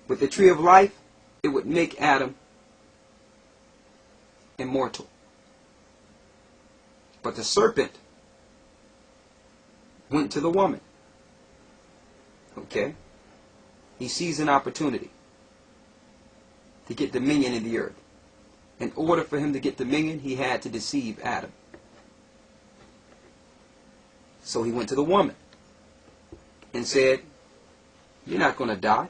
With the tree of life, it would make Adam immortal. But the serpent went to the woman. Okay? He sees an opportunity to get dominion in the earth. In order for him to get dominion, he had to deceive Adam. So he went to the woman and said, "You're not going to die.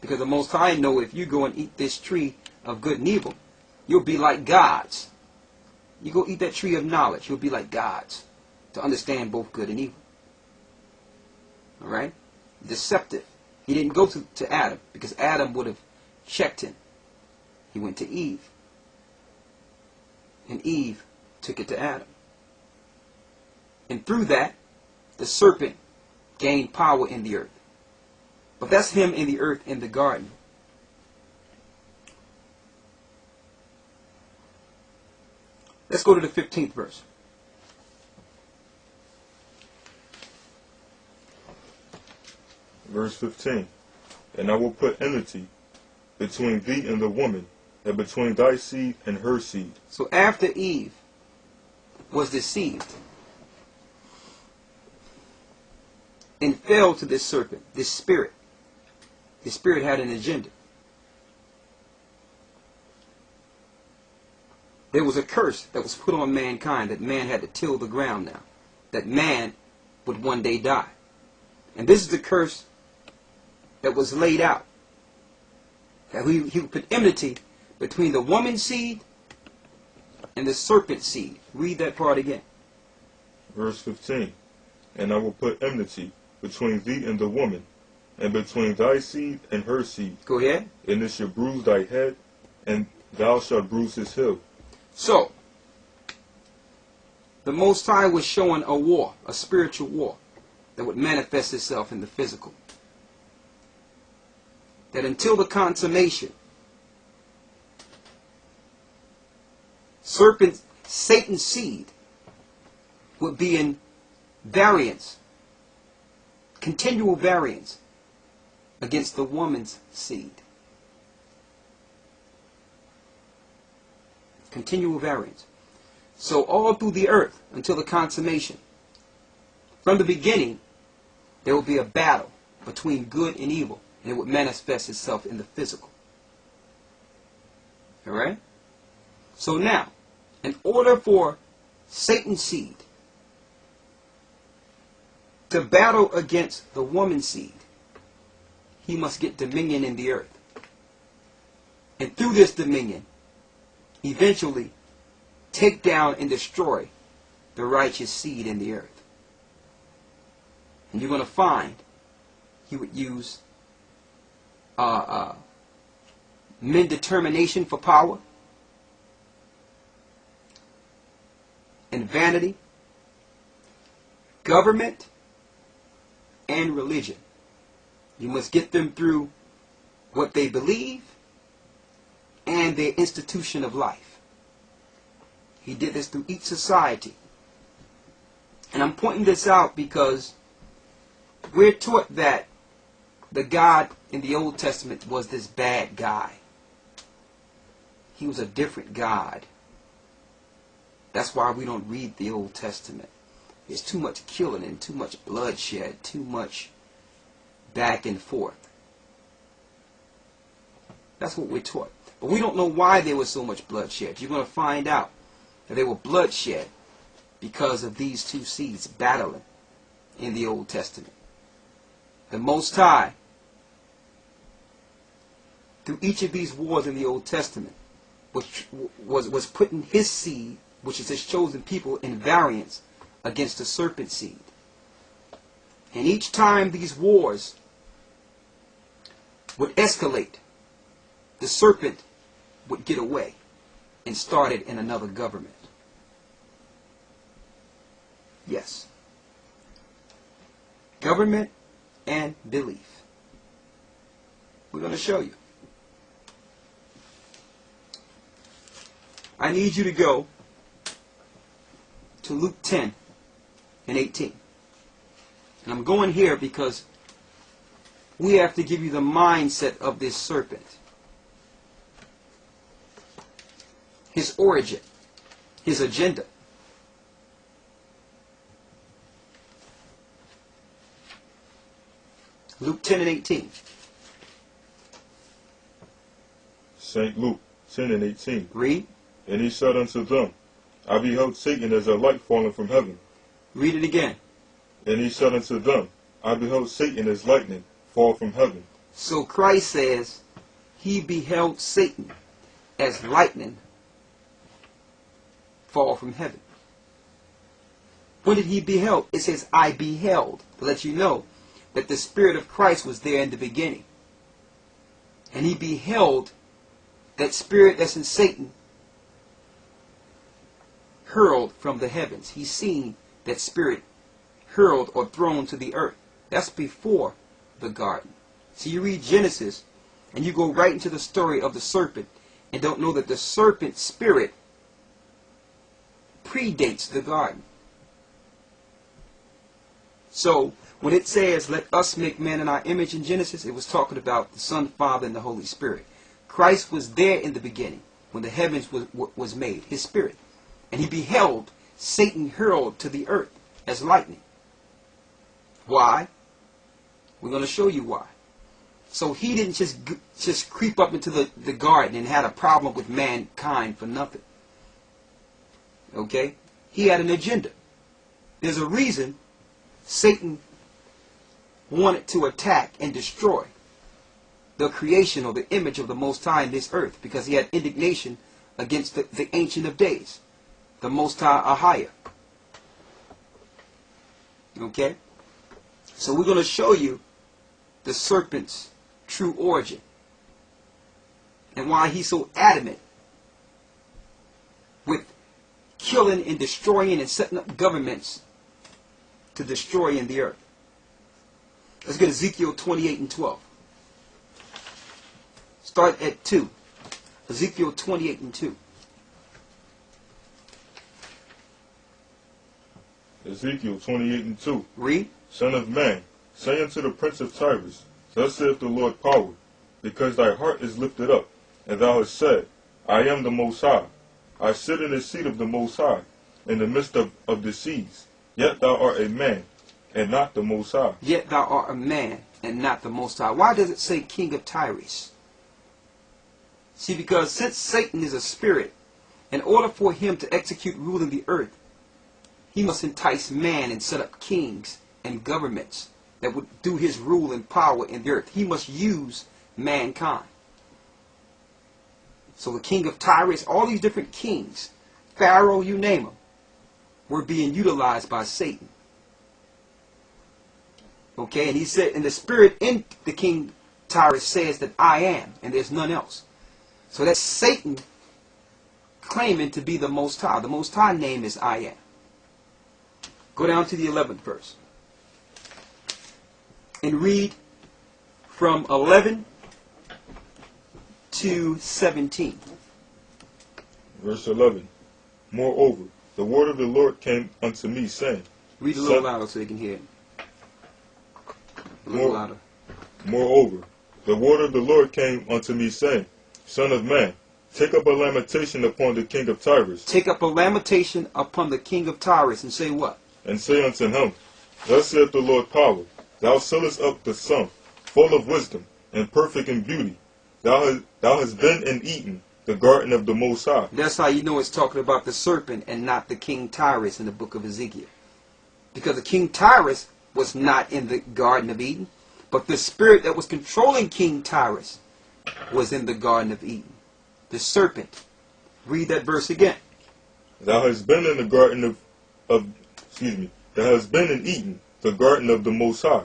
Because the Most High know if you go and eat this tree of good and evil, you'll be like gods. You go eat that tree of knowledge, you'll be like gods to understand both good and evil." Alright? Deceptive. He didn't go to Adam because Adam would have checked him. He went to Eve. And Eve took it to Adam. And through that, the serpent gained power in the earth. But that's him in the earth in the garden. Let's go to the 15th verse. Verse 15. And I will put enmity between thee and the woman, and between thy seed and her seed. So after Eve was deceived and fell to this serpent, this spirit had an agenda. There was a curse that was put on mankind, that man had to till the ground now, that man would one day die. And this is the curse that was laid out. That he would put enmity between the woman's seed and the serpent's seed. Read that part again. Verse 15. And I will put enmity between thee and the woman, and between thy seed and her seed. Go ahead. And it shall bruise thy head, and thou shalt bruise his heel. So, the Most High was showing a war, a spiritual war, that would manifest itself in the physical. That until the consummation, Satan's seed would be in variance, continual variance, against the woman's seed. Continual variance. So all through the earth, until the consummation, from the beginning, there will be a battle between good and evil, and it would manifest itself in the physical. Alright? So now, in order for Satan's seed to battle against the woman's seed, he must get dominion in the earth. And through this dominion, eventually take down and destroy the righteous seed in the earth. And you're going to find he would use men determination for power, and vanity, government, and religion. You must get them through what they believe and their institution of life. He did this through each society. And I'm pointing this out because we're taught that the God in the Old Testament was this bad guy. He was a different God. That's why we don't read the Old Testament. There's too much killing and too much bloodshed, too much back and forth. That's what we're taught. But we don't know why there was so much bloodshed. You're going to find out that there were bloodshed because of these two seeds battling in the Old Testament. The Most High, through each of these wars in the Old Testament, was putting his seed, which is his chosen people, in variance against the serpent seed. And each time these wars would escalate, the serpent would get away and started in another government. Yes. Government and belief. We're going to show you. I need you to go to Luke 10 and 18. And I'm going here because we have to give you the mindset of this serpent. His origin, his agenda. Luke 10 and 18. St. Luke 10 and 18. Read. And he said unto them, I beheld Satan as a light falling from heaven. Read it again. And he said unto them, I beheld Satan as lightning fall from heaven. So Christ says he beheld Satan as lightning fall from heaven. When did he beheld? It says, I beheld, to let you know that the Spirit of Christ was there in the beginning. And he beheld that spirit that's in Satan hurled from the heavens. He's seen that spirit hurled or thrown to the earth. That's before the garden. So you read Genesis and you go right into the story of the serpent and don't know that the serpent spirit predates the garden. So when it says, let us make man in our image in Genesis, it was talking about the Son, Father, and the Holy Spirit. Christ was there in the beginning when the heavens was made, his spirit. And he beheld Satan hurled to the earth as lightning. Why? We're going to show you why. So he didn't just creep up into the garden and had a problem with mankind for nothing. Okay? He had an agenda. There's a reason Satan wanted to attack and destroy the creation or the image of the Most High in this earth, because he had indignation against the Ancient of Days, the Most High Ahia. Okay? So we're going to show you the serpent's true origin and why he's so adamant with killing and destroying and setting up governments to destroy in the earth. Let's get Ezekiel 28 and 12. Start at 2. Ezekiel 28 and 2. Ezekiel 28 and 2. Read. Son of man, say unto the prince of Tyrus, thus saith the Lord power, because thy heart is lifted up, and thou hast said, I am the Most High. I sit in the seat of the Most High, in the midst of the seas. Yet thou art a man, and not the Most High. Yet thou art a man, and not the Most High. Why does it say King of Tyrus? See, because since Satan is a spirit, in order for him to execute rule in the earth, he must entice man and set up kings and governments that would do his rule and power in the earth. He must use mankind. So the king of Tyrus, all these different kings, Pharaoh, you name them, were being utilized by Satan. Okay, and he said, and the spirit in the king Tyrus says that I am, and there's none else. So that's Satan claiming to be the Most High. The Most High name is I am. Go down to the 11th verse. And read from 11 to 17. Verse 11. Moreover, the word of the Lord came unto me, saying. Read a little louder so they can hear it. A little louder. Moreover, the word of the Lord came unto me, saying, Son of man, take up a lamentation upon the king of Tyrus. Take up a lamentation upon the king of Tyrus, and say what? And say unto him, Thus saith the Lord power, Thou sealest up the sum, full of wisdom, and perfect in beauty. Thou hast been and eaten the garden of the Most High. That's how you know it's talking about the serpent and not the king Tyrus in the book of Ezekiel. Because the king Tyrus was not in the Garden of Eden, but the spirit that was controlling King Tyrus was in the Garden of Eden. The serpent. Read that verse again. Thou hast been in the garden thou hast been in Eden, the garden of the Most High.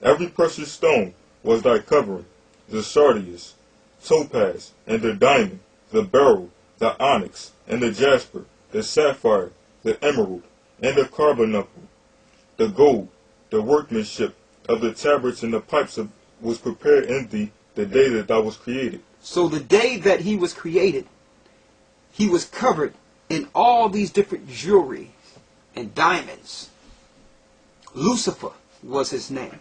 Every precious stone was thy covering, the sardius, topaz, and the diamond, the beryl, the onyx, and the jasper, the sapphire, the emerald, and the carbuncle, the gold, the workmanship of the tabrets and the pipes was prepared in thee the day that thou was created. So the day that he was created, he was covered in all these different jewelry and diamonds. Lucifer was his name.